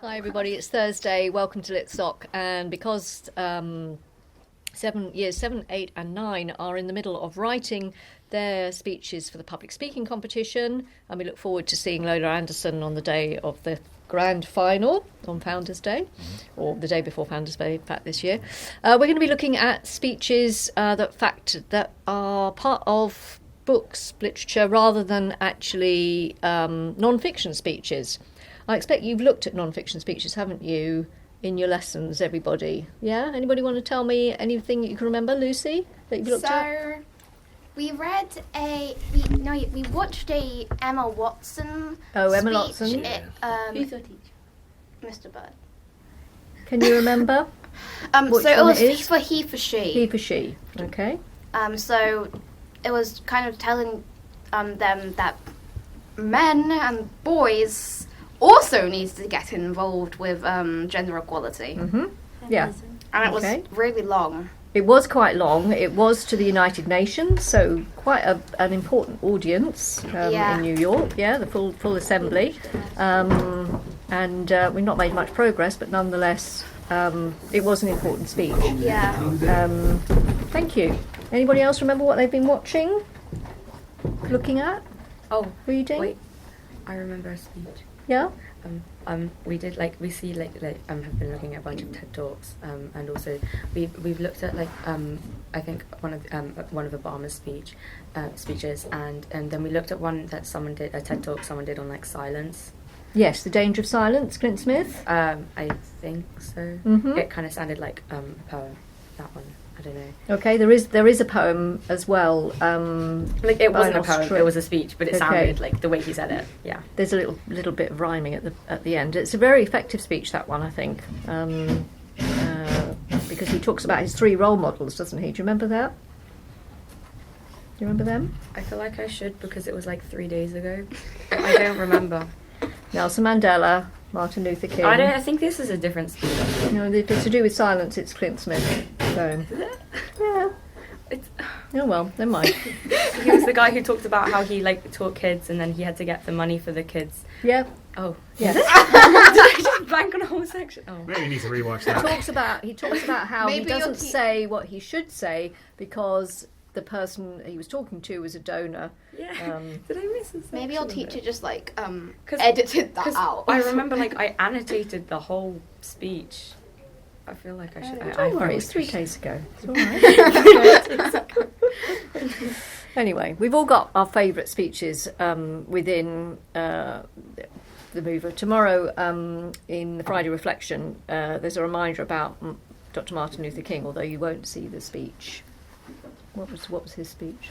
Hi everybody, it's Thursday. Welcome to Litsoc. And because years 7, 8 and 9 are in the middle of writing their speeches for the public speaking competition, and we look forward to seeing Lola Anderson on the day of the grand final on Founders Day, or the day before Founders Day, in fact, this year. We're going to be looking at speeches that are part of books, literature, rather than actually non-fiction speeches. I expect you've looked at non-fiction speeches, haven't you, in your lessons, everybody? Yeah? Anybody want to tell me anything that you can remember, Lucy, that you've looked at? We watched a Emma Watson Emma speech. Watson. Who's your teacher? Mr. Bird. Can you remember? So it was he for she. He for she, okay. So it was kind of telling them that men and boys also needs to get involved with gender equality. Mm-hmm. Yeah. And it was really long. It was quite long. It was to the United Nations, so quite an important audience in New York. Yeah, the full assembly. And we've not made much progress, but nonetheless, it was an important speech. Yeah. Thank you. Anybody else remember what they've been watching? Looking at? Reading? Wait, I remember a speech. Yeah? We did have been looking at a bunch of TED Talks, and also we've looked at I think one of Obama's speeches, and then we looked at one that someone did, a TED Talk someone did on silence. Yes, The Danger of Silence, Clint Smith. I think so. Mm-hmm. It kind of sounded like a poem. That one. I don't know. Okay, there is a poem as well. It wasn't a poem; it was a speach, but it sounded like the way he said it. Yeah, there's a little bit of rhyming at the end. It's a very effective speech, that one, I think, because he talks about his 3 role models, doesn't he? Do you remember that? Do you remember them? I feel like I should because it was 3 days ago. I don't remember. Nelson Mandela, Martin Luther King. I think this is a different speech. No, if it's to do with silence, it's Clint Smith. So, yeah. Oh well, never mind. He was the guy who talked about how he taught kids, and then he had to get the money for the kids. Yeah. Oh, yeah. Did I just blank on a whole section? Oh. Maybe you need to rewatch that. He talks about how he doesn't say what he should say because the person he was talking to was a donor. Yeah. Did I miss a section? Maybe your teacher just edited that out. I remember I annotated the whole speech. I feel like I should. Don't worry, it's 3 days ago. It's all right. Anyway, we've all got our favourite speeches within the mover. Tomorrow, in the Friday Reflection, there's a reminder about Dr. Martin Luther King, although you won't see the speech. What was his speech?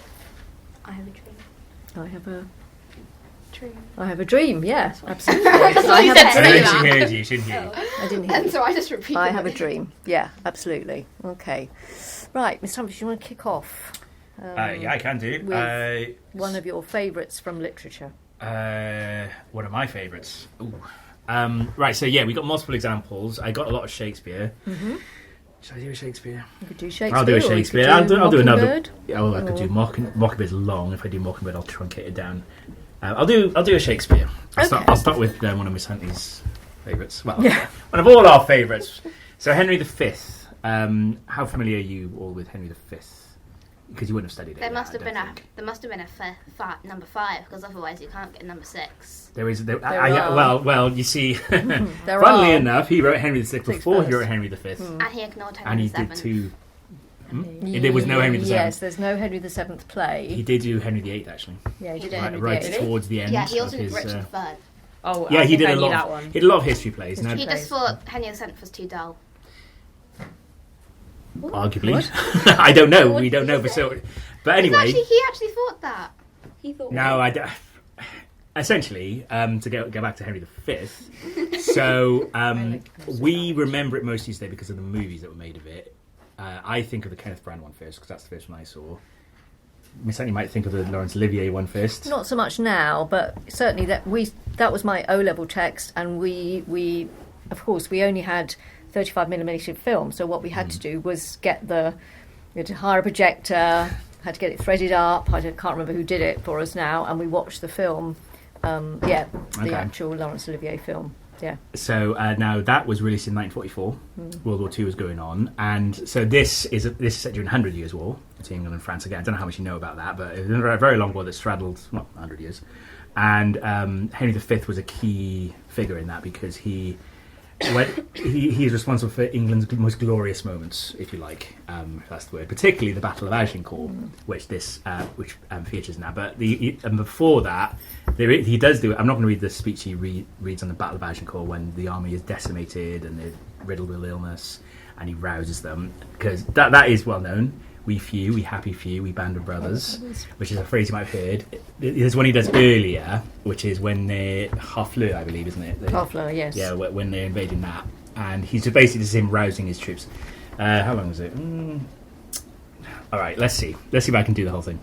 I have a dream. I have a dream. I have a dream. Yeah, absolutely. I think she heard you, shouldn't you? I didn't hear. And so I just repeated. I have a dream. Yeah, absolutely. Okay, right, Miss Thomas, you want to kick off? Yeah, I can do. With one of your favourites from literature. One of my favourites. Right, so yeah, we got multiple examples. I got a lot of Shakespeare. Mm-hmm. Should I do a Shakespeare? You could do Shakespeare. I'll do a Shakespeare. I'll do another. Yeah, I could do Mockingbird's long. If I do Mockingbird, I'll truncate it down. I'll do a Shakespeare. I'll start with one of Miss Huntley's favourites. Well, one of all our favourites. So Henry V. How familiar are you all with Henry V? Because you wouldn't have studied it. There must have been a number 5, because otherwise you can't get number 6. Well, you see, funnily enough, he wrote Henry VI before he wrote Henry V. And he ignored Henry and he VII. did 2. There was no Henry VII. Yes, there's no Henry VII play. He did do Henry VIII actually. Yeah, he did Henry VIII towards the end. Yeah, he also of did his, Richard III. Oh, yeah, he did a that lot. one. He did a lot of history plays. He just thought Henry VII was too dull. Arguably, I don't know. We don't know for certain. But anyway, he actually thought that. He thought. No, I don't. Essentially, to go back to Henry V. So we remember it mostly today because of the movies that were made of it. I think of the Kenneth Branagh one first because that's the first one I saw. Miss Annie might think of the Laurence Olivier one first. Not so much now, but certainly that was my O-level text, and we of course we only had 35mm film, so what we had to do was we had to hire a projector, had to get it threaded up. I can't remember who did it for us now, and we watched the film. The actual Laurence Olivier film. Yeah. So now that was released in 1944. World War II was going on, and so this is set during 100 Years' War between England and France. Again, I don't know how much you know about that, but it was a very long war that straddled 100 years. And Henry V was a key figure in that because he is responsible for England's most glorious moments, if you like, if that's the word, particularly the Battle of Agincourt, which features now. But and before that, he does do it. I'm not going to read the speech he reads on the Battle of Agincourt when the army is decimated and they're riddled with illness, and he rouses them, because that is well known. We few, we happy few, we band of brothers, which is a phrase you might have heard. There's one he does earlier, which is when they're Harfleur, I believe, isn't it? Harfleur, yes. Yeah, when they're invading that. And he's just basically just him rousing his troops. How long was it? All right, let's see. Let's see if I can do the whole thing.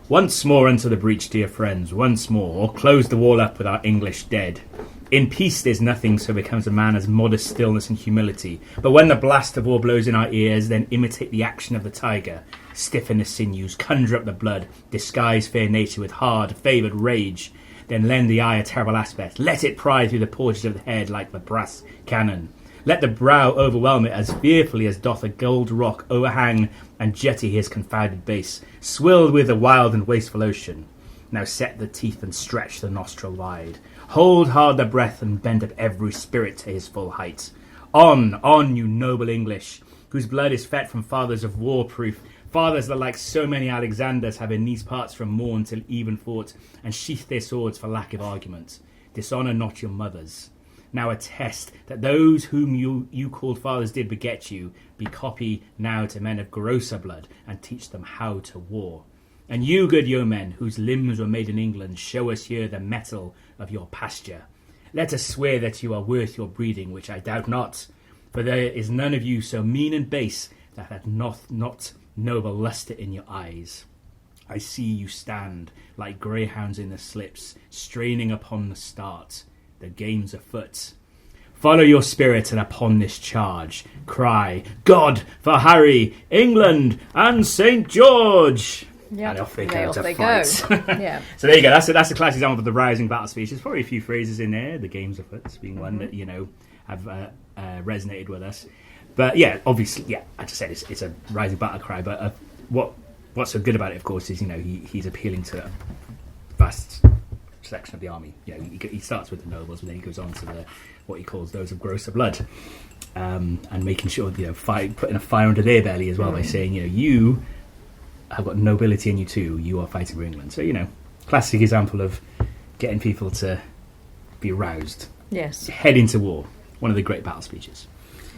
Once more unto the breach, dear friends, once more, or close the wall up with our English dead. In peace there's nothing so becomes a man as modest stillness and humility. But when the blast of war blows in our ears, then imitate the action of the tiger. Stiffen the sinews, conjure up the blood, disguise fair nature with hard, favoured rage. Then lend the eye a terrible aspect. Let it pry through the porches of the head like the brass cannon. Let the brow overwhelm it as fearfully as doth a gold rock overhang and jetty his confounded base, swilled with a wild and wasteful ocean. Now set the teeth and stretch the nostril wide. Hold hard the breath and bend up every spirit to his full height. On, you noble English, whose blood is fed from fathers of war-proof, fathers that like so many Alexanders have in these parts from morn till even fought, and sheathed their swords for lack of argument. Dishonour not your mothers. Now attest that those whom you called fathers did beget you, be copy now to men of grosser blood, and teach them how to war. And you, good yeomen, whose limbs were made in England, show us here the mettle of your pasture. Let us swear that you are worth your breeding, which I doubt not, for there is none of you so mean and base that hath not noble lustre in your eyes. I see you stand like greyhounds in the slips, straining upon the start. The game's afoot. Follow your spirit, and upon this charge cry, God for Harry, England, and St. George! Yep. And off they go to they fight. go. Yeah. So there you go. That's a classic example of the rousing battle speech. There's probably a few phrases in there. The games afoot being one that have resonated with us. But yeah, obviously, yeah. I just said it's a rising battle cry. But what's so good about it, of course, is he's appealing to a vast section of the army. He starts with the nobles, and then he goes on to what he calls those of grosser blood, and making sure putting a fire under their belly as well by saying you have got nobility in you too. You are fighting for England. So, classic example of getting people to be aroused. Yes. Head into war. One of the great battle speeches.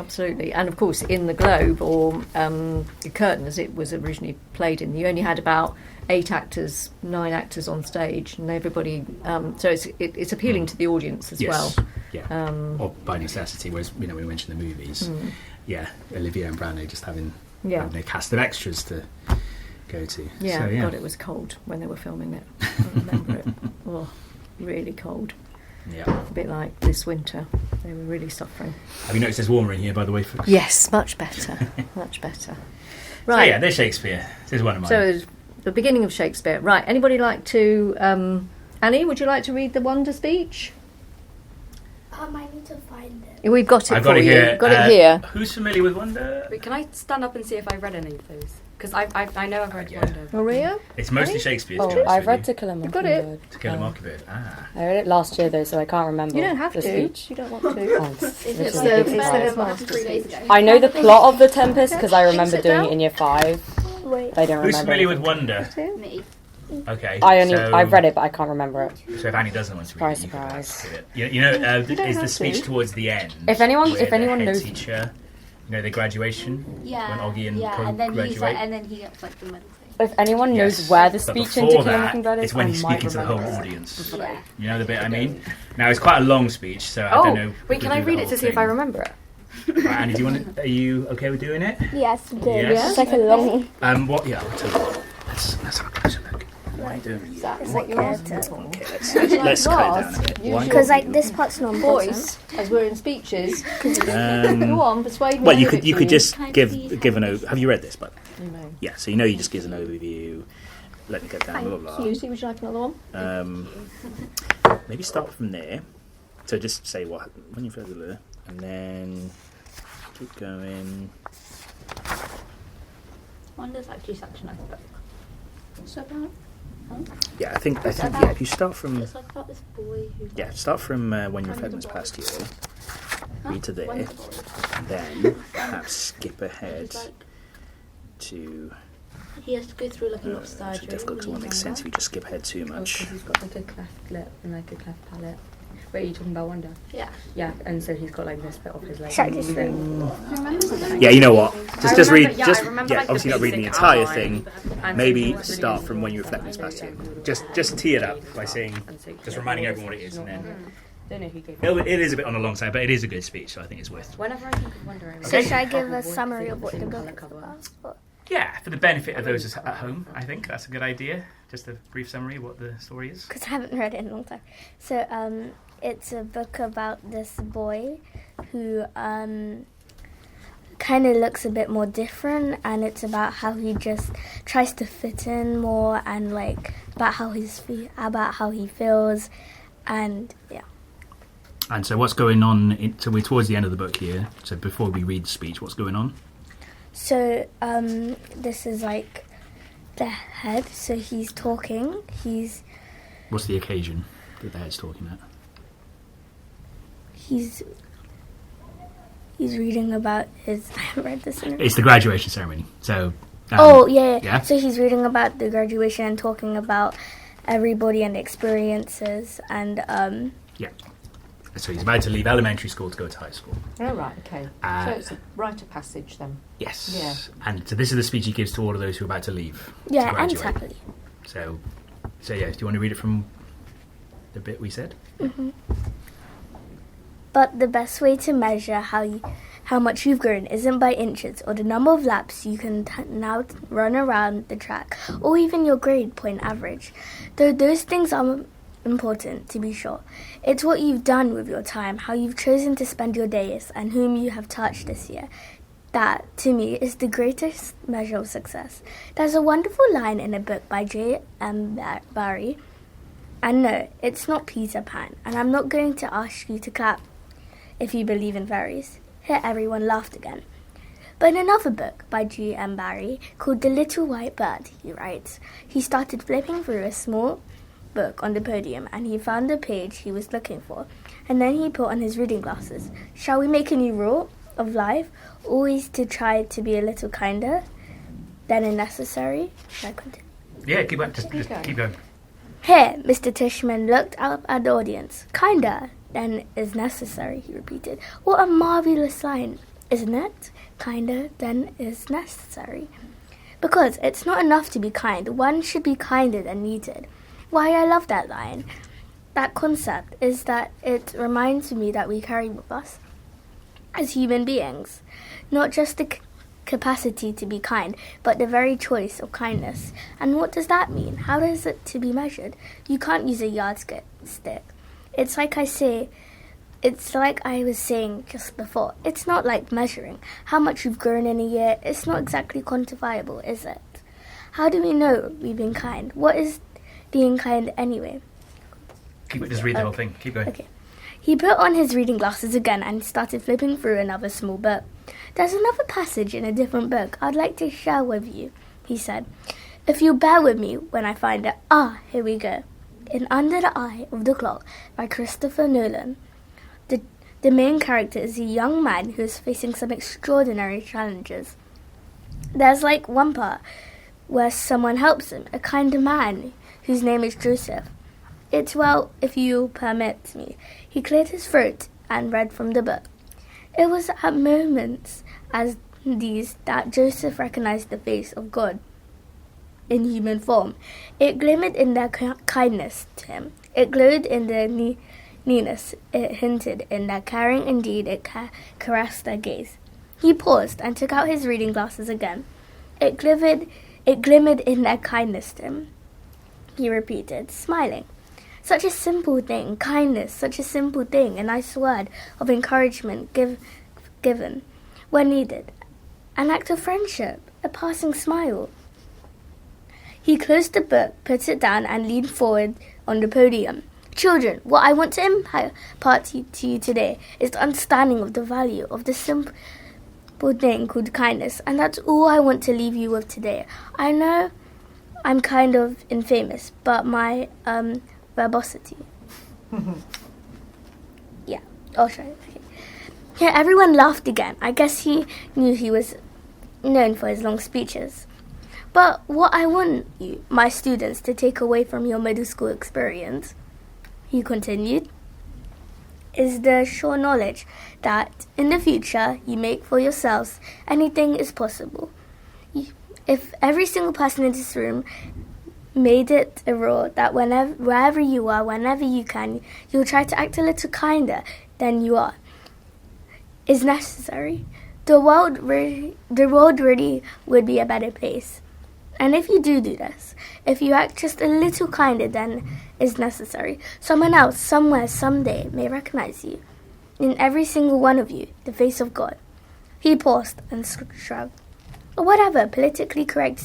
Absolutely. And of course, in the Globe, or the Curtain, as it was originally played in, you only had about 9 actors on stage, and everybody. So it's appealing to the audience as well. Yeah. Or by necessity, whereas we mentioned the movies. Olivia and Branagh just having their cast of extras to go to. Yeah, so, God, it was cold when they were filming it. I remember it. Oh, really cold. Yeah. A bit like this winter. They were really suffering. Have you noticed it's warmer in here, by the way, folks? Yes, much better. Much better. Right. So yeah, there's Shakespeare. This is one of mine. So the beginning of Shakespeare. Right. Anybody like to... Annie, would you like to read the Wonder speech? I need to find it. We've got it I've for got it you. here. Got it here. Who's familiar with Wonder? Wait, can I stand up and see if I read any of those? Because I know I've read Wonder. Maria? It's mostly Annie? Shakespeare. I've read To Kill a You've got it. Mockingbird. To Kill a Mockingbird. I read it last year though, so I can't remember. You don't have the to. speech. You don't want to. Oh, it's It's literally the big first five. one 3 days ago. I know the plot of The Tempest because I remember Sit doing down. it in year 5. Wait. But I don't remember. Who's familiar with anything. Wonder? Me. Okay. I've read it, but I can't remember it. So if Annie doesn't want to read Surprise, it, surprise. you don't is the have speech to. towards the end. If anyone the knows- teacher, the graduation. Yeah. When Oggy and Co and then graduate. he gets like the medal thing. If anyone knows Yes. where the But speech in To before Kill a that, Mockingbird is, it's when I he's might speaking to the whole remember it. audience. Yeah. You know the bit I mean? Now it's quite a long speech, so I don't know. Wait, if can we'll I do read the it to whole see if I thing. remember it? Right, Annie, are you okay with doing it? Yes, good. Yes. It's like a long. What? Yeah, I'll tell you what. Let's have a closer look. What are you doing? It's like yours. Okay, let's cut it down a bit. Why- Because like this part's not Voice, as we're in speeches. Go on, persuade me. Well, you to could give it to could just Can I give please an overview. Have you read this, bud? No. Yeah, so you just gives an overview. Let me get down. Blah blah blah. Lucy, would you like another one? Maybe start from there. So just say what when you first learn, and then keep going. Wonder's actually such a nice book. It's about. Yeah, I think yeah. If you start from It's like about this boy who. yeah, start from when your reflections past you. Read to there, Wonder Boy. then perhaps skip He's ahead like, to. he has to go through like a lot of It's surgery. difficult because it won't make sense if you just skip ahead too Oh, much. because he's got like a cleft lip and like a cleft palate. Wait, are you talking about Wonder? Yeah. Yeah, and so he's got like this bit of his like. Sorry, just Yeah, you know what? Just read. remember- yeah, Just I remember, like, the obviously not reading the basic entire outline. thing. And Maybe so he's start really from when you useful reflect for this past that. you. Just tee it up by saying, And so, just yeah, reminding all everyone what it this is, and then. Don't know who gave It is a bit on the long side, but it is a good speech, so I think it's worth. Whenever I think of Wonder, I So remember should I give the a summary of what the same book colour is cover. about? Yeah, for the benefit of those at home, I think that's a good idea. Just a brief summary of what the story is. Because I haven't read it in a long time. So it's a book about this boy who kind of looks a bit more different, and it's about how he just tries to fit in more, and like about how he feels, and yeah. And so, what's going on? So we're towards the end of the book here. So before we read the speech, what's going on? So this is like the head. So he's talking. What's the occasion that the head's talking at? He's reading about his. I haven't read this in a It's the graduation ceremony. So. Yeah. So he's reading about the graduation and talking about everybody and experiences, and Yeah. So he's about to leave elementary school to go to high school. Oh, right, okay. Uh, so it's a rite of passage then. Yes. Yeah. And so this is the speech he gives to all of those who are about to leave. to yeah, and graduate. Tapley. So yeah. Do you want to read it from the bit we said? But the best way to measure how much you've grown isn't by inches or the number of laps you can now run around the track, or even your grade point average. Though those things are important, to be sure. It's what you've done with your time, how you've chosen to spend your days, and whom you have touched this year. That, to me, is the greatest measure of success. There's a wonderful line in a book by J.M. Barrie, and no, it's not Peter Pan, and I'm not going to ask you to clap if you believe in fairies. Here everyone laughed again. But in another book by G.M. Barrie, called The Little White Bird, he writes, he started flipping through a small book on the podium, and he found the page he was looking for, and then he put on his reading glasses. Shall we make a new rule of life? Always to try to be a little kinder than unnecessary? Should I continue? Yeah, keep going. Just keep going. Here, Mr. Tishman looked up at the audience. Kinder than is necessary, he repeated. What a marvellous line, isn't it? Kinder than is necessary. Because it's not enough to be kind. One should be kinder than needed. Why I love that line, that concept, is that it reminds me that we carry with us, as human beings, not just the capacity to be kind, but the very choice of kindness. And what does that mean? How is it to be measured? You can't use a yardstick. It's like I was saying just before, it's not like measuring how much you've grown in a year. It's not exactly quantifiable, is it? How do we know we've been kind? What is being kind anyway? Just read the whole thing. Keep going. Okay. He put on his reading glasses again and started flipping through another small book. There's another passage in a different book I'd like to share with you, he said. If you'll bear with me when I find it. Here we go. In Under the Eye of the Clock by Christopher Nolan. The main character is a young man who is facing some extraordinary challenges. There's like one part where someone helps him, a kind of man whose name is Joseph. It's, well, if you'll permit me. He cleared his throat and read from the book. It was at moments as these that Joseph recognized the face of God in human form. It glimmered in their kindness to him. It glowed in their nearness. It hinted in their caring. Indeed, it caressed their gaze. He paused and took out his reading glasses again. It glimmered in their kindness to him, he repeated, smiling. Such a simple thing, kindness, such a simple thing, a nice word of encouragement given when needed. An act of friendship, a passing smile. He closed the book, put it down, and leaned forward on the podium. Children, what I want to impart to you today is the understanding of the value of the simple thing called kindness, and that's all I want to leave you with today. I know I'm kind of infamous, but my verbosity. Yeah, I'll try it. Okay. Yeah, everyone laughed again. I guess he knew he was known for his long speeches. But what I want you, my students, to take away from your middle school experience, he continued, is the sure knowledge that in the future you make for yourselves, anything is possible. If every single person in this room made it a rule that wherever you are, whenever you can, you'll try to act a little kinder than you are, is necessary, the world really would be a better place. And if you do this, if you act just a little kinder than is necessary, someone else, somewhere, someday may recognize you. In every single one of you, the face of God. He paused and shrugged. Or whatever politically correct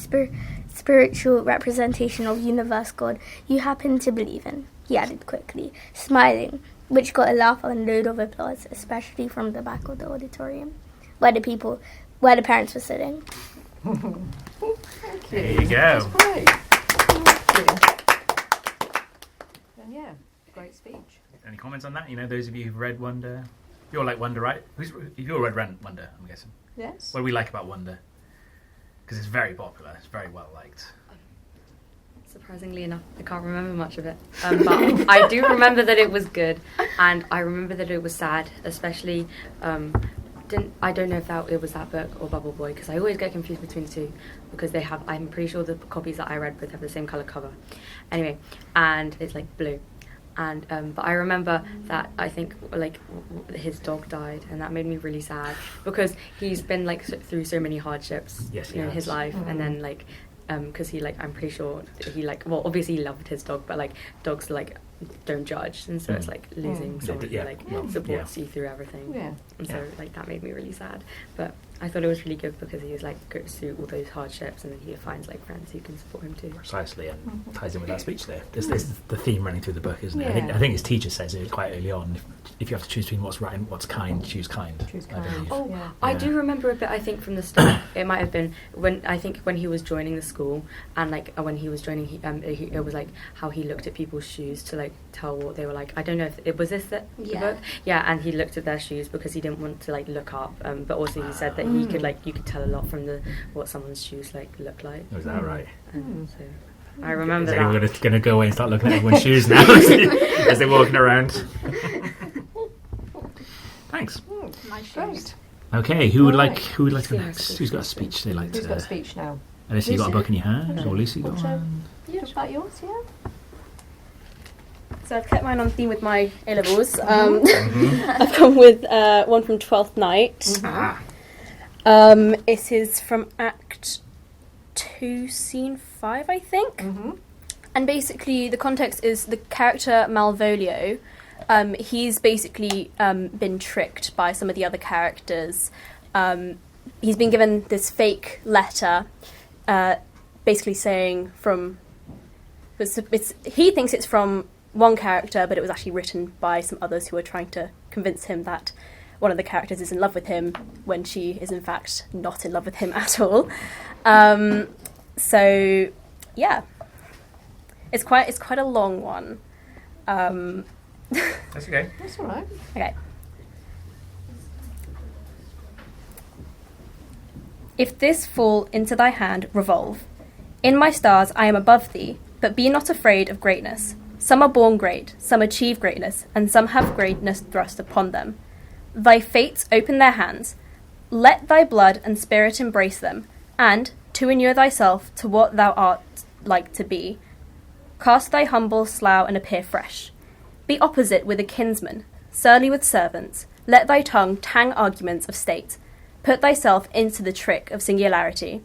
spiritual representation of universe God you happen to believe in, he added quickly, smiling, which got a laugh and a load of applause, especially from the back of the auditorium, where the parents were sitting. There you go. That's great. Thank you. And yeah, great speech. Any comments on that? You know, those of you who've read Wonder, you're like Wonder, right? You've read Wonder, I'm guessing. Yes. What do we like about Wonder? Because it's very popular. It's very well liked. Surprisingly enough, I can't remember much of it. But I do remember that it was good, and I remember that it was sad, especially. I don't know if it was that book or Bubble Boy, because I always get confused between the two, because they have. I'm pretty sure the copies that I read both have the same color cover. Anyway, and it's like blue. And but I remember that I think like his dog died, and that made me really sad because he's been like through so many hardships in his life, and then like because he like I'm pretty sure he like well obviously he loved his dog, but like dogs like don't judge, and so it's like losing someone who like supports you through everything. And so like that made me really sad, but I thought it was really good because he was like goes through all those hardships, and then he finds like friends who can support him too. Precisely, and ties in with that speech there. There's the theme running through the book, isn't it? I think his teacher says it quite early on. If you have to choose between what's right and what's kind, choose kind. I do remember a bit. I think from the start, it might have been when he was joining the school, and like when he was joining, it was like how he looked at people's shoes to like tell what they were like. I don't know if it was this the book. Yeah, and he looked at their shoes because he didn't want to like look up. But also he said that he could like you could tell a lot from what someone's shoes like look like. Was that right? So I remember that. We're going to go away and start looking at everyone's shoes now as they're walking around. Thanks. Nice shoes. Okay, who would like to go next? Who's got a speech they like to? Who's got a speech now? Alyssa, you got a book in your hand, or Lucy got one? Yeah, about yours, yeah. So I've kept mine on theme with my A-levels. I've gone with one from Twelfth Night. It is from Act 2, Scene 5, I think. And basically the context is the character Malvolio. He's basically been tricked by some of the other characters. He's been given this fake letter, basically saying he thinks it's from one character, but it was actually written by some others who were trying to convince him that one of the characters is in love with him when she is in fact not in love with him at all. So yeah, it's quite a long one. That's okay. That's all right. Okay. If this fall into thy hand, revolve. In my stars I am above thee, but be not afraid of greatness. Some are born great, some achieve greatness, and some have greatness thrust upon them. Thy fates open their hands. Let thy blood and spirit embrace them, and, to inure thyself to what thou art like to be, cast thy humble slough and appear fresh. Be opposite with a kinsman, surly with servants. Let thy tongue tang arguments of state. Put thyself into the trick of singularity.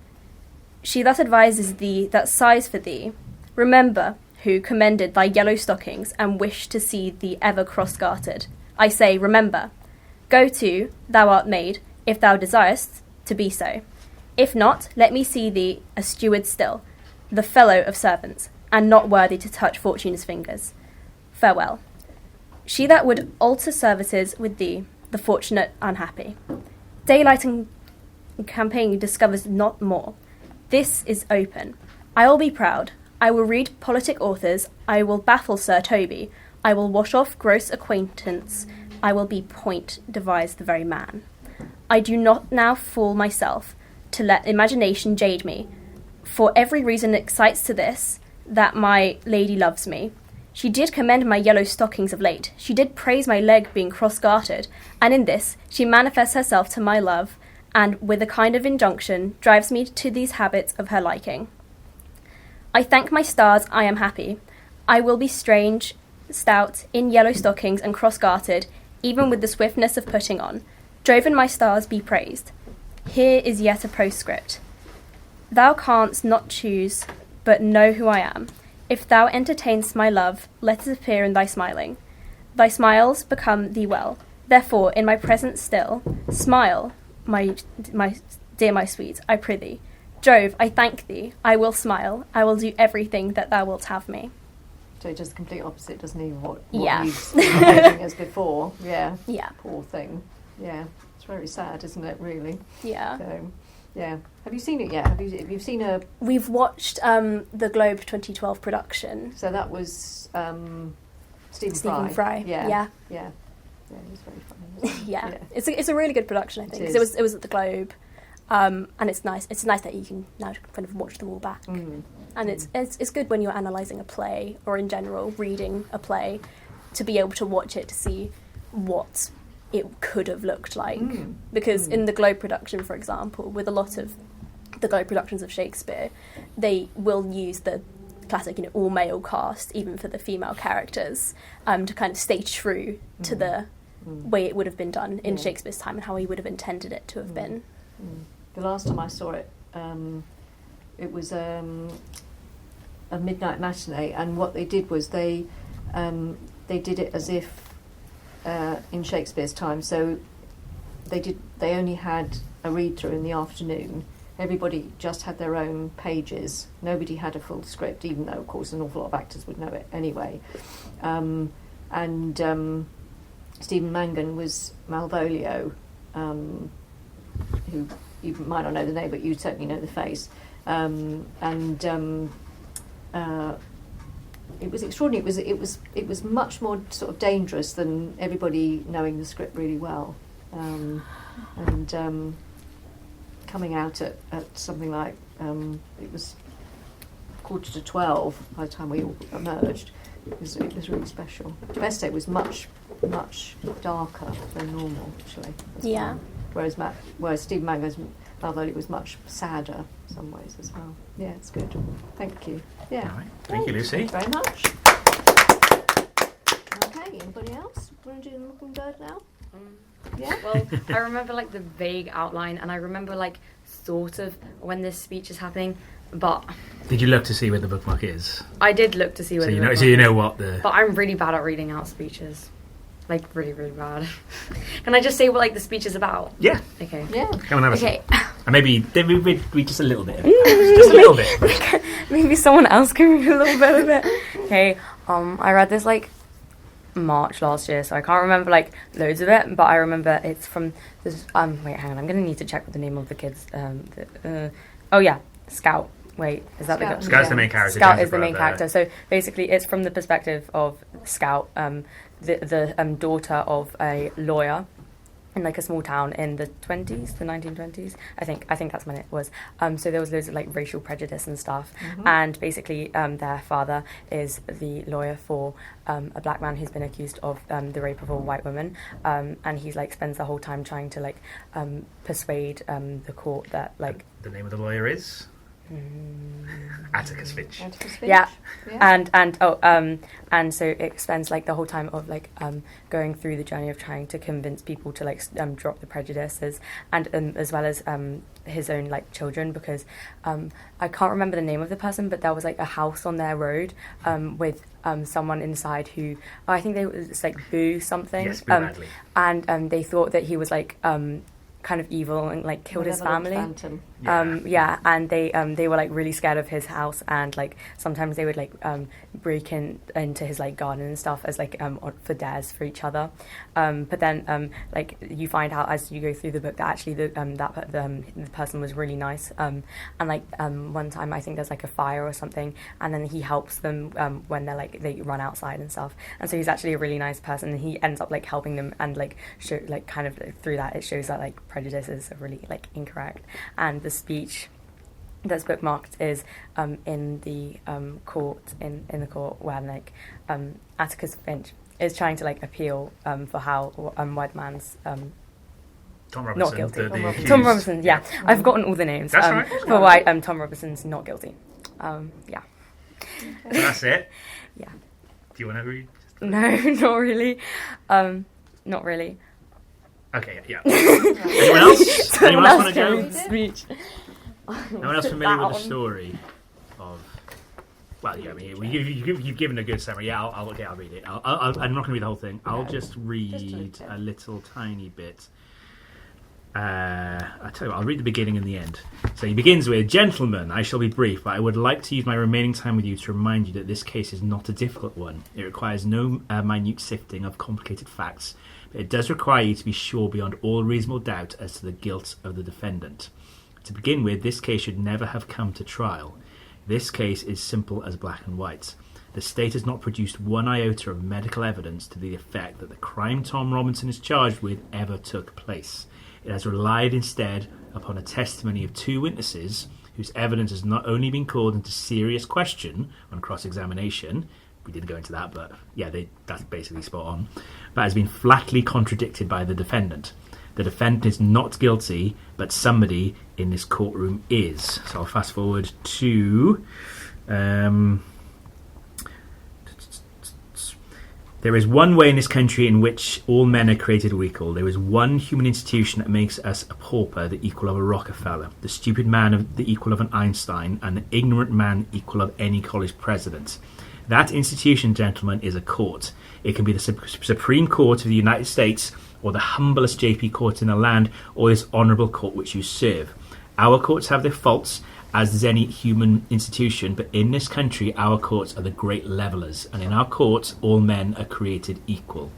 She thus advises thee that sighs for thee. Remember who commended thy yellow stockings and wished to see thee ever cross-gartered. I say, remember. Go to, thou art made, if thou desirest to be so. If not, let me see thee a steward still, the fellow of servants, and not worthy to touch fortune's fingers. Farewell. She that would alter services with thee, the fortunate unhappy. Daylight and campaign discovers not more. This is open. I will be proud. I will read politic authors. I will baffle Sir Toby. I will wash off gross acquaintance. I will be point, devise the very man. I do not now fool myself to let imagination jade me, for every reason excites to this, that my lady loves me. She did commend my yellow stockings of late. She did praise my leg being cross-gartered, and in this she manifests herself to my love, and with a kind of injunction drives me to these habits of her liking. I thank my stars I am happy. I will be strange, stout, in yellow stockings and cross-gartered, even with the swiftness of putting on. Jove and my stars be praised. Here is yet a postscript. Thou canst not choose, but know who I am. If thou entertainst my love, let it appear in thy smiling. Thy smiles become thee well. Therefore, in my presence still, smile, my dear, my sweet, I prithee. Jove, I thank thee. I will smile. I will do everything that thou wilt have me. So just the complete opposite, doesn't he? What Yeah. he's doing as before. Yeah. Yeah. Poor thing. Yeah. It's very sad, isn't it? Really. Yeah. So, yeah. Have you seen it yet? Have you seen a? We've watched the Globe 2012 production. So that was Stephen Stephen Fry. Fry. Yeah. Yeah. Yeah. Yeah. It was very funny. Wasn't it? Yeah. Yeah. It's a really good production, I think. It 'Cause is. it was at the Globe. And it's nice. It's nice that you can now kind of watch them all back. Mm. And it's good when you're analysing a play, or in general reading a play, to be able to watch it to see what it could have looked like. Because in the Globe production, for example, with a lot of the Globe productions of Shakespeare, they will use the classic, all male cast, even for the female characters, to kind of stay true to the way it would have been done in Shakespeare's time and how he would have intended it to have been. The last time I saw it, it was a midnight matinee, and what they did was they did it as if in Shakespeare's time. So they only had a read through in the afternoon. Everybody just had their own pages. Nobody had a full script, even though, of course, an awful lot of actors would know it anyway. Stephen Mangan was Malvolio, who you might not know the name, but you certainly know the face. It was extraordinary. It was much more sort of dangerous than everybody knowing the script really well, coming out at something like it was 11:45 by the time we all emerged. It was really special. Beste was much darker than normal, actually. Yeah. Whereas Stephen Mangan's Malvolio was much sadder in some ways as well. Yeah, it's good. Thank you. Yeah. All right. Thank you, Lucy. Thank you very much. Okay, anybody else? Want to do the Mockingbird now? Yeah? Well, I remember the vague outline, and I remember sort of when this speech is happening, but Did you look to see where the bookmark is? I did look to see where So the you know, bookmark so you is. know what the. But I'm really bad at reading out speeches. Really, really bad. Can I just say what the speech is about? Yeah. Okay. Yeah. Come on, have a Okay. And maybe read just a little bit. Just a little bit. Maybe someone else can read a little bit of it. Okay. I read this March last year, so I can't remember loads of it, but I remember it's from this. Wait, hang on. I'm gonna need to check what the name of the kids. Oh yeah, Scout. Wait, is that Scout. the Scout's the main character. Scout Jennifer is the main Brother. character. So basically, it's from the perspective of Scout, the daughter of a lawyer in a small town in the 1920s. I think that's when it was. So there was loads of racial prejudice and stuff. And basically, their father is the lawyer for a black man who's been accused of the rape of a white woman. And he's spends the whole time trying to persuade the court that The name of the lawyer is Atticus Finch. Atticus Finch? Yeah. Yeah. And so it spends the whole time of going through the journey of trying to convince people to drop the prejudices, and as well as his own children, because I can't remember the name of the person, but there was a house on their road with someone inside who I think they was Boo something. Yes, Boo Radley. And they thought that he was kind of evil and killed his Malevolent family. Phantom. And they were like really scared of his house, and like sometimes they would like break into his like garden and stuff as like for dares for each other. But then like you find out as you go through the book that actually the person was really nice. And like one time I think there's like a fire or something, and then he helps them when they run outside and stuff. And so he's actually a really nice person, and he ends up like helping them, and like show like kind of through that it shows that like prejudice is really like incorrect. And the speech that's bookmarked is in the court in the court where like Atticus Finch is trying to like appeal for how White Man's Tom Robinson, not guilty. Tom Robinson, yeah. I've forgotten all the names. That's right. For why Tom Robinson's not guilty. Yeah. So that's it. Yeah. Do you want to read? No, not really. Not really. Okay, yeah. Anyone else? Anyone else want to go? Speech. No one else familiar with the story of? Well, yeah. I mean, you've given a good summary. Yeah, I'll read it. I'm not going to read the whole thing. I'll just read a little tiny bit. I tell you what, I'll read the beginning and the end. So he begins with, "Gentlemen, I shall be brief, but I would like to use my remaining time with you to remind you that this case is not a difficult one. It requires no minute sifting of complicated facts, but it does require you to be sure beyond all reasonable doubt as to the guilt of the defendant. To begin with, this case should never have come to trial. This case is simple as black and white. The state has not produced one iota of medical evidence to the effect that the crime Tom Robinson is charged with ever took place. It has relied instead upon a testimony of two witnesses whose evidence has not only been called into serious question on cross-examination," we didn't go into that, but yeah, that's basically spot on, "but has been flatly contradicted by the defendant. The defendant is not guilty, but somebody in this courtroom is." So I'll fast forward to... "There is one way in this country in which all men are created equal. There is one human institution that makes us a pauper the equal of a Rockefeller, the stupid man the equal of an Einstein, and the ignorant man equal of any college president. That institution, gentlemen, is a court. It can be the Supreme Court of the United States, or the humblest JP court in the land, or this honourable court which you serve. Our courts have their faults, as does any human institution, but in this country our courts are the great levellers, and in our courts all men are created equal.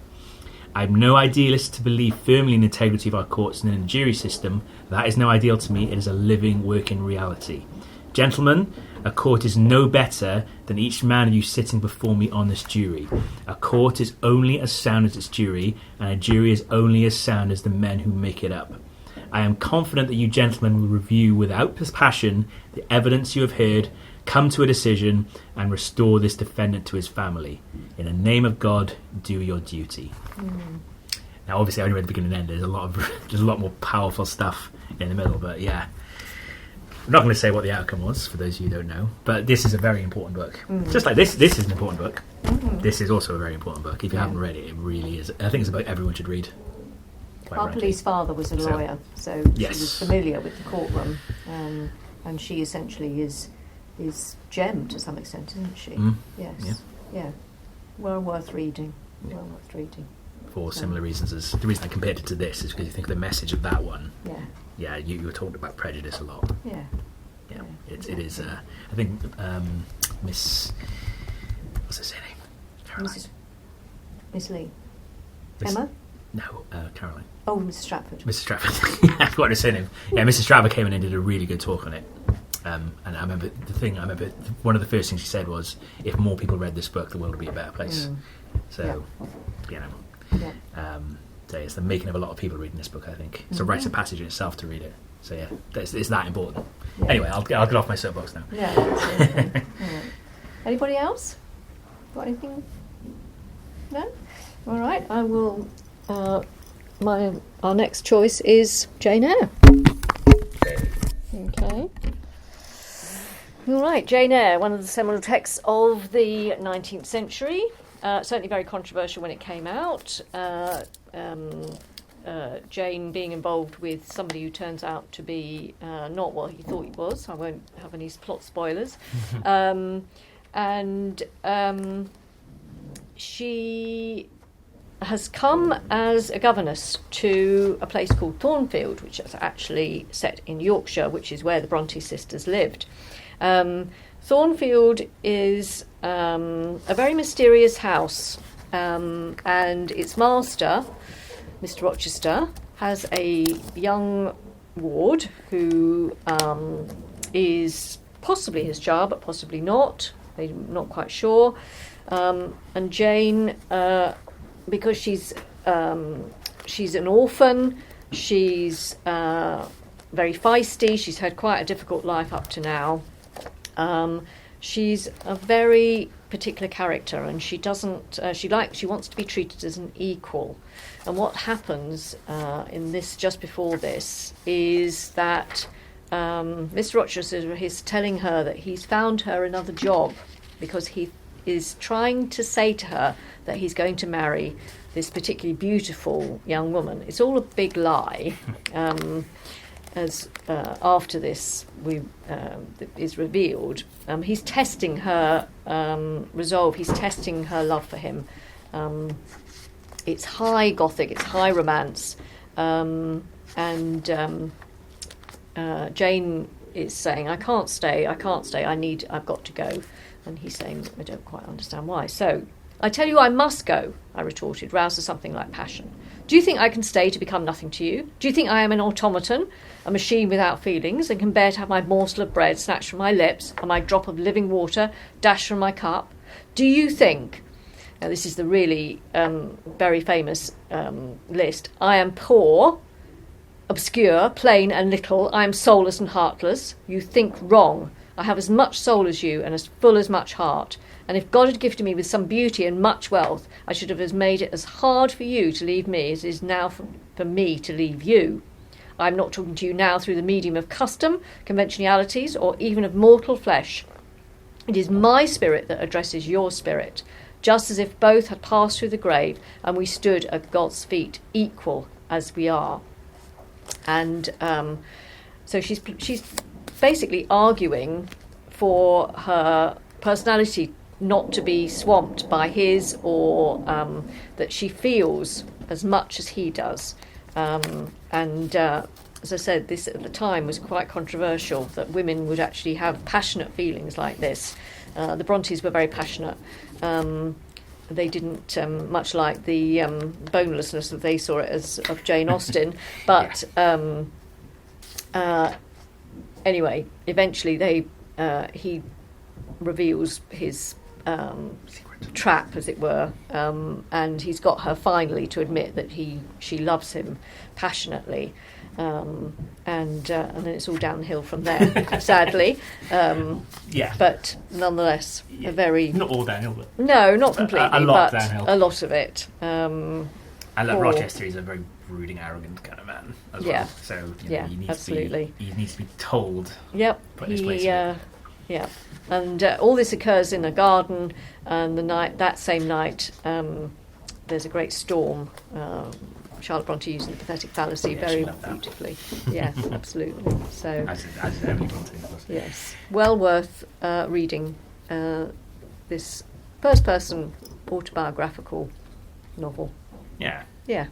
I am no idealist to believe firmly in the integrity of our courts and in the jury system. That is no ideal to me, it is a living, working reality. Gentlemen, a court is no better than each man of you sitting before me on this jury. A court is only as sound as its jury, and a jury is only as sound as the men who make it up. I am confident that you gentlemen will review without passion the evidence you have heard, come to a decision, and restore this defendant to his family. In the name of God, do your duty." Now, obviously, I only read the beginning and end. There's a lot more powerful stuff in the middle, but yeah. I'm not going to say what the outcome was, for those of you who don't know, but this is a very important book. Just like this is an important book. This is also a very important book. If you haven't read it, it really is. I think it's a book everyone should read. Our police father was a lawyer, so yes. she was familiar with the courtroom, and she essentially is Gem to some extent, isn't she? Yes. Yeah. Well worth reading. For similar reasons as the reason I compared it to this is because you think the message of that one. Yeah. Yeah, you were talking about prejudice a lot. Yeah. Yeah. It is. I think Miss. What's her surname? Caroline. Miss Lee. Emma. No, Caroline. Oh, Mrs. Stratford. Mrs. Stratford. I forgot her surname. Yeah, Mrs. Stratford came in and did a really good talk on it. And I remember one of the first things she said was, if more people read this book, the world would be a better place. So, you know. Yeah. So it's the making of a lot of people reading this book, I think. It's a rite of passage in itself to read it. So yeah, it's that important. Yeah. Anyway, I'll get off my soapbox now. Yeah, absolutely. Right. Anybody else? Got anything? No? All right, I will... our next choice is Jane Eyre. Okay. All right, Jane Eyre, one of the seminal texts of the 19th century. Certainly very controversial when it came out. Jane being involved with somebody who turns out to be not what he thought he was. I won't have any plot spoilers. She has come as a governess to a place called Thornfield, which is actually set in Yorkshire, which is where the Bronte sisters lived. Thornfield is a very mysterious house, and its master, Mr. Rochester, has a young ward who is possibly his child, but possibly not. They're not quite sure. And Jane, because she's an orphan, she's very feisty. She's had quite a difficult life up to now. She's a very particular character, and she doesn't. She wants to be treated as an equal. And what happens in this, just before this, is that Mr. Rochester is telling her that he's found her another job because he is trying to say to her that he's going to marry this particularly beautiful young woman. It's all a big lie. As after this is revealed, he's testing her resolve. He's testing her love for him. It's high Gothic. It's high romance, and Jane is saying, "I can't stay. I've got to go." And he's saying, "I don't quite understand why." "So, I tell you I must go," I retorted, roused to something like passion. "Do you think I can stay to become nothing to you? Do you think I am an automaton, a machine without feelings, and can bear to have my morsel of bread snatched from my lips and my drop of living water dashed from my cup? Do you think," now this is the really very famous list, "I am poor, obscure, plain and little. I am soulless and heartless. You think wrong. I have as much soul as you and as full as much heart. And if God had gifted me with some beauty and much wealth, I should have made it as hard for you to leave me as it is now for me to leave you. I am not talking to you now through the medium of custom, conventionalities, or even of mortal flesh. It is my spirit that addresses your spirit, just as if both had passed through the grave and we stood at God's feet, equal as we are." And so she's basically arguing for her personality not to be swamped by his, or that she feels as much as he does. As I said, this at the time was quite controversial, that women would actually have passionate feelings like this. The Brontes were very passionate. They didn't much like the bonelessness that they saw it as of Jane Austen, but anyway, eventually he reveals his trap, as it were, and he's got her finally to admit that she loves him passionately, and then it's all downhill from there, sadly. But nonetheless, a very not all downhill, but no, not completely, a lot but downhill. A lot of it. And like Rochester is a very brooding, arrogant kind of man as well. So he needs absolutely. He needs to be told. Yep. Put in his place. Yeah, and all this occurs in a garden, and that same night, there's a great storm. Charlotte Bronte using the pathetic fallacy very beautifully. Yeah, absolutely. So, as is Emily Bronte, of course. Yes, well worth reading this first-person autobiographical novel. Yeah. Yeah,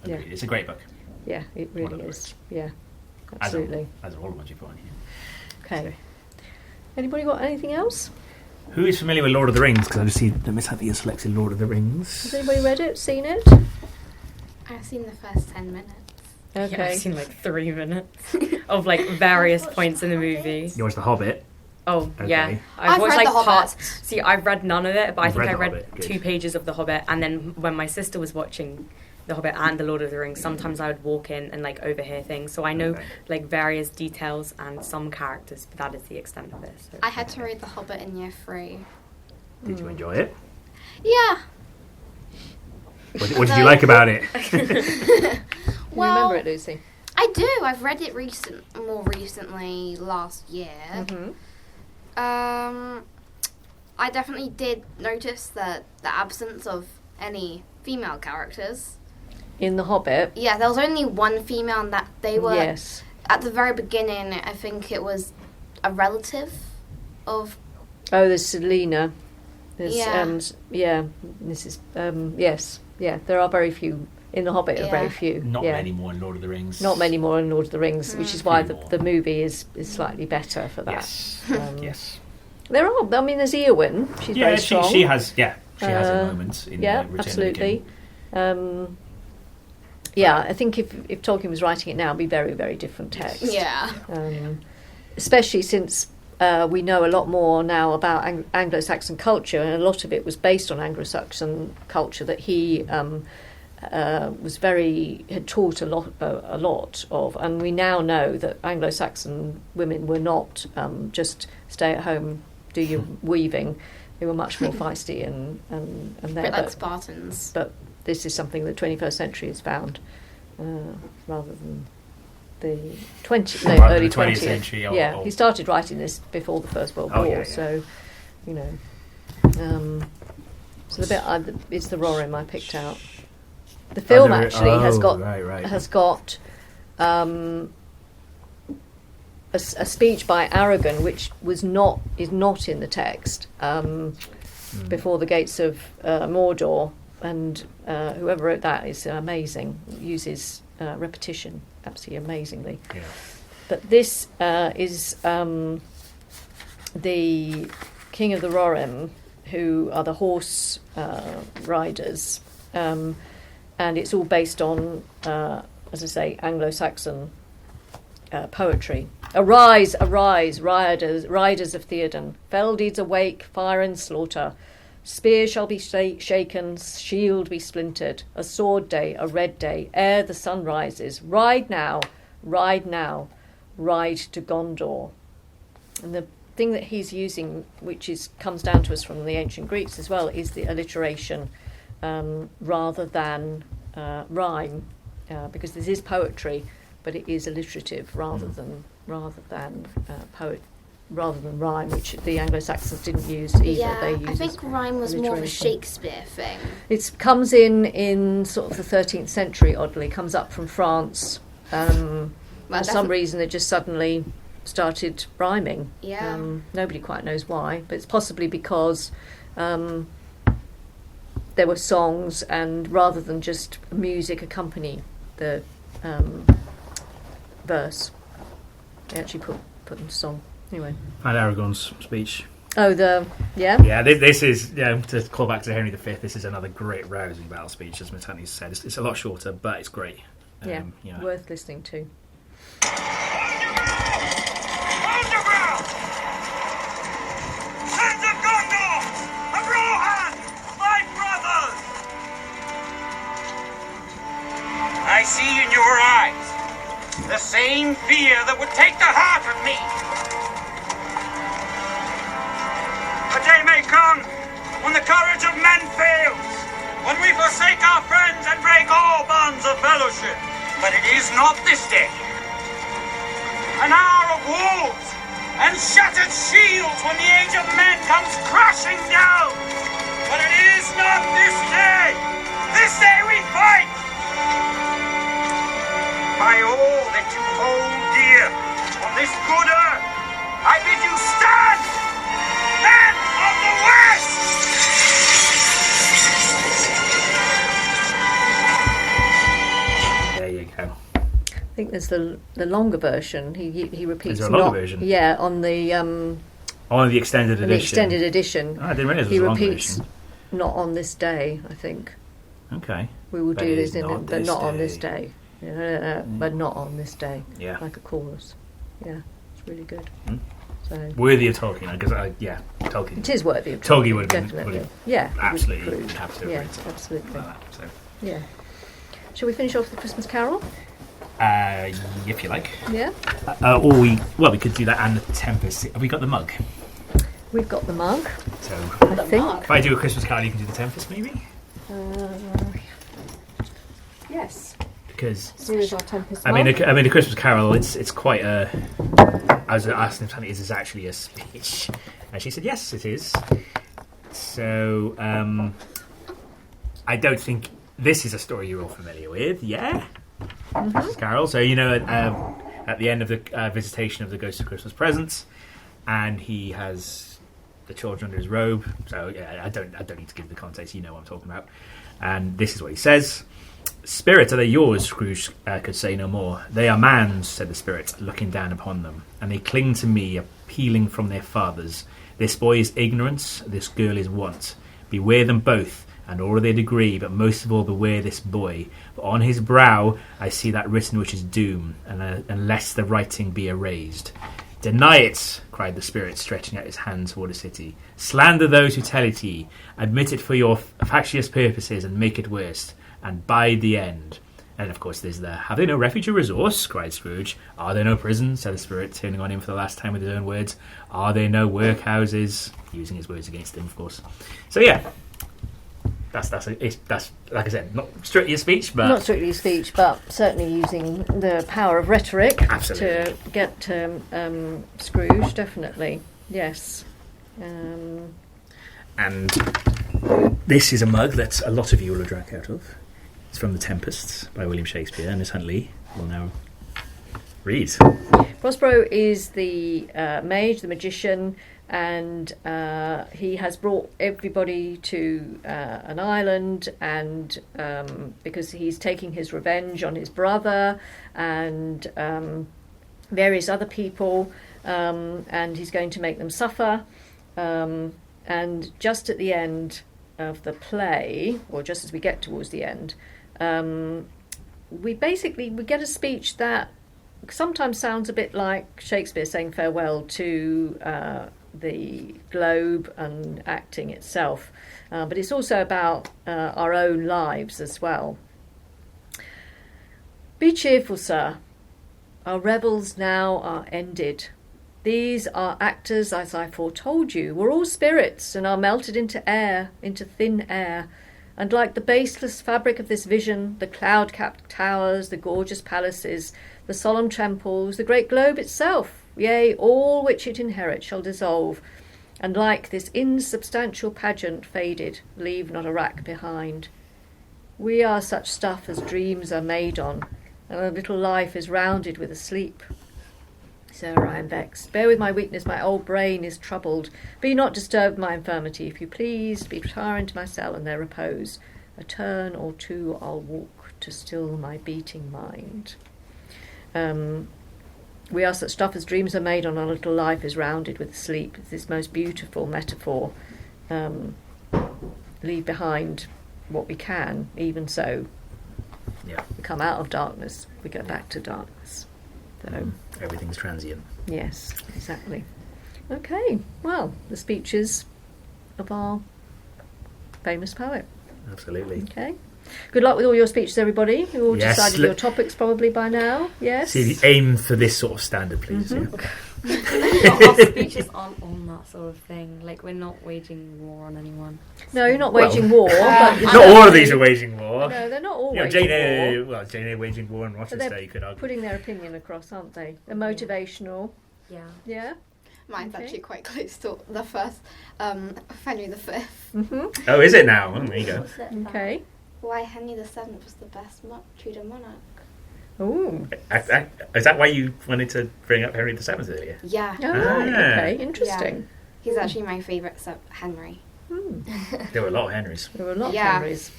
it's a great book. Yeah, it really is. Yeah, absolutely. As are all the ones you've put on here. Okay. Anybody got anything else? Who is familiar with Lord of the Rings? Because I just see that Miss Happy has selected Lord of the Rings. Has anybody read it, seen it? I've seen the first 10 minutes. Okay. Yeah, I've seen like 3 minutes of like various points in the movie. You watched The Hobbit? Oh, Okay. yeah. I've watched read like The parts. Hobbit. See, I've read none of it, but You've I think I read The read Hobbit, good. 2 pages of The Hobbit, and then when my sister was watching The Hobbit and The Lord of the Rings, sometimes I would walk in and like overhear things, so I know like various details and some characters, but that is the extent of it. So. I had to read The Hobbit in year 3. Did you enjoy it? Yeah. What did you like about it? Can you remember it, Lucy? I do. I've read it more recently, last year. Mm-hmm. I definitely did notice that the absence of any female characters. In The Hobbit? Yeah, there was only one female, and that they were... Yes. At the very beginning, I think it was a relative of... Oh, there's Selena. There's, Yeah. This is, yes. there are very few in The Hobbit. Are very Yeah. few. Not yeah. many more in Lord of the Rings. Not many more in Lord of the Rings, which is why Few more. the movie is slightly better for that. Yes. Yes. There are. I mean, there's Eowyn. She's Yeah, very strong. she has. Yeah, she has a moment in Yeah, Return of the absolutely. King. I think if Tolkien was writing it now, it'd be very, very different text. Yeah. Especially since we know a lot more now about Anglo-Saxon culture, and a lot of it was based on Anglo-Saxon culture that he had taught a lot of, and we now know that Anglo-Saxon women were not just stay at home, do your weaving. They were much more feisty and there. Bit like Spartans. But this is something the 21st century has found, rather than the early 20th 20th century. He started writing this before the First World War, yeah. so you know. So the bit it's the Rorim I picked out. The film actually has got a speech by Aragon, which is not in the text, before the gates of Mordor, and whoever wrote that is amazing. Uses repetition absolutely amazingly. Yeah. But this is the King of the Rorim, who are the horse riders, and it's all based on, as I say, Anglo-Saxon poetry. Arise, arise, riders of Theoden. Fell deeds awake, fire and slaughter. Spear shall be shaken, shield be splintered. A sword day, a red day, ere the sun rises. Ride now, ride to Gondor. And the thing that he's using, which comes down to us from the ancient Greeks as well, is the alliteration rather than rhyme, because this is poetry, but it is alliterative rather than rhyme, which the Anglo-Saxons didn't use either. Yeah, They I used think rhyme was more of a alliteration. Shakespeare thing. It comes in sort of the 13th century, oddly, comes up from France. For some reason, it just suddenly started rhyming. Yeah. Nobody quite knows why, but it's possibly because there were songs, and rather than just music accompany the verse, they actually put in song. Anyway. And Aragon's speech. Oh, yeah? Yeah, this is, to call back to Henry V, this is another great rousing battle speech, as Matani said. It's a lot shorter, but it's great. Worth listening to. Hold your ground! Sons of Gondor! Of Rohan! My brothers! I see in your eyes the same fear that would take the heart of me. A day may come when the courage of men fails, when we forsake our friends and break all bonds of fellowship. But it is not this day. An hour of wolves and shattered shields when the age of men comes crashing down. But it is not this day. This day we fight. By all that you hold dear on this good earth, I bid you stand, men of the West! There you go. I think there's the longer version. He repeats. Is there a longer version? Yeah, on the On the extended the edition. extended edition. Oh, I didn't realise it He was a longer repeats, edition. not on this day. I think Okay. we will But do it this is in not it, but this not on this day. day. But not on this day. Yeah. Like a chorus. Yeah, it's really good. Mm. So Worthy of Tolkien, because Tolkien. it is worthy of Tolkien would have definitely. been, Yeah, absolutely would have to have Yeah, written something absolutely. like that. So, Yeah. Shall we finish off with the Christmas Carol? if you like, Yeah. we could do that and the Tempest. Have we got the mug? We've got the mug. So I think. if I do a Christmas Carol, you can do the Tempest, maybe. Yes. Because Here is our Tempest I mug. mean, the Christmas Carol. It's quite a. I was asking if is this actually a speech, and she said yes, it is. So I don't think this is a story you're all familiar with. Yeah, Christmas Carol. So at the end of the visitation of the Ghost of Christmas Presents, and he has the children under his robe. So yeah, I don't need to give the context. You know what I'm talking about. And this is what he says. Spirit, are they yours? Scrooge could say no more. They are man's, said the spirit, looking down upon them. And they cling to me, appealing from their fathers. This boy is ignorance, this girl is want. Beware them both, and all of their degree, but most of all beware this boy. For on his brow I see that written which is doom, unless the writing be erased. Deny it, cried the spirit, stretching out his hand toward the city. Slander those who tell it ye. Admit it for your factious purposes, and make it worse. And bide the end. And of course there's the, have they no refuge or resource? Cried Scrooge. Are there no prisons? Said the spirit, turning on him for the last time with his own words. Are there no workhouses? Using his words against him, of course. So yeah, that's like I said, not strictly a speech, but not strictly a speech, but certainly using the power of rhetoric absolutely. to get Scrooge. Definitely, yes. And this is a mug that a lot of you will have drank out of. It's from The Tempest by William Shakespeare, and Miss Huntley will now read. Prospero is the mage, the magician, and he has brought everybody to an island, and because he's taking his revenge on his brother and various other people, and he's going to make them suffer. And just at the end of the play, or just as we get towards the end, we get a speech that sometimes sounds a bit like Shakespeare saying farewell to the Globe and acting itself, but it's also about our own lives as well. Be cheerful, sir. Our revels now are ended. These are actors, as I foretold you. We're all spirits, and are melted into air, into thin air. And like the baseless fabric of this vision, the cloud-capped towers, the gorgeous palaces, the solemn temples, the great globe itself, yea, all which it inherits shall dissolve, and like this insubstantial pageant faded, leave not a rack behind. We are such stuff as dreams are made on, and a little life is rounded with a sleep. Sir, I am vexed. Bear with my weakness, my old brain is troubled. Be not disturbed my infirmity, if you please. Be retire into my cell and there repose. A turn or two I'll walk to still my beating mind. We are such stuff as dreams are made on, our little life is rounded with sleep. It's this most beautiful metaphor. Leave behind what we can, even so. Yeah. We come out of darkness, we go back to darkness. So everything's transient. Yes, exactly. Okay, well, the speeches of our famous poet. Absolutely. Okay. Good luck with all your speeches, everybody. You all Yes, decided your topics probably by now. Yes. See, aim for this sort of standard, please. Mm-hmm. Yeah. Our speeches aren't on that sort of thing. Like, we're not waging war on anyone. No, you're not waging war. But Not all of these are waging war. No, they're not all You know, waging Jane war. Eyre waging war in But Rochester, you could argue. putting their opinion across, aren't they? They're motivational. Yeah. Yeah. Mine's Okay. actually quite close to the first, Henry V. Mm-hmm. Oh, is it now? Oh, there you go. Okay. Why Henry VII was the best Tudor monarch. Ooh. Is that why you wanted to bring up Henry VII earlier? Yeah. Oh, right. Ah. Okay. Interesting. He's actually my favourite Henry. Hmm. There were a lot of Henrys. There were a lot of Yeah. Henrys.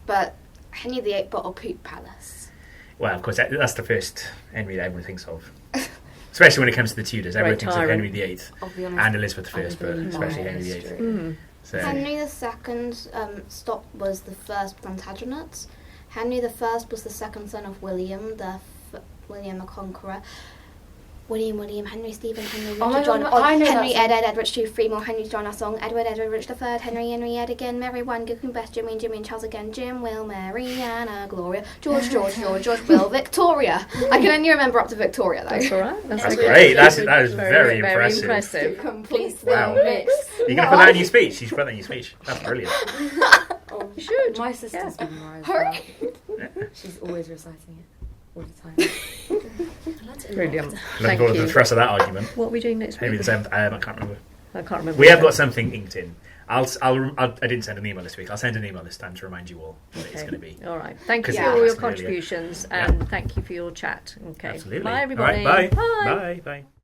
But Henry VIII built a poop palace. Well, of course, that's the first Henry that everyone thinks of. Especially when it comes to the Tudors. Everyone thinks of tyrant. Henry VIII I'll be honest. and Elizabeth I, I but believe especially my Henry VIII. history. Hmm. So, Henry II was the first Plantagenet. Henry I was the second son of William, William the Conqueror. William, Henry Stephen, Henry Richard, Oh my John, God, I know Henry that Ed, Edward Stu, Fremont, Henry John, our song, Edward, Rich the Third, Henry Ed again, Mary One, Goku Best, Jimmy and Charles again, Jim, Will, Mary, Anna, Gloria, George, Will, Victoria. I can only remember up to Victoria though. That's all right. That's okay. great. That is very impressive. impressive. Complete Wow. mix. You're going to put that in your speech? You should put that in your speech. That's brilliant. You should. My sister's been memorised. Hurry. She's always reciting it all the time. Brilliant. Looking Thank forward to you. the thrust of that argument. What are we doing next Henry week? VII, I can't remember. I can't remember. We have got something inked in. I didn't send an email this week. I'll send an email this time to remind you all what it's going to be. All right. Thank you 'Cause for yeah, all your that's brilliant. contributions Yeah. and thank you for your chat. Okay. Absolutely. Bye, All everybody. right, bye. Bye. Bye.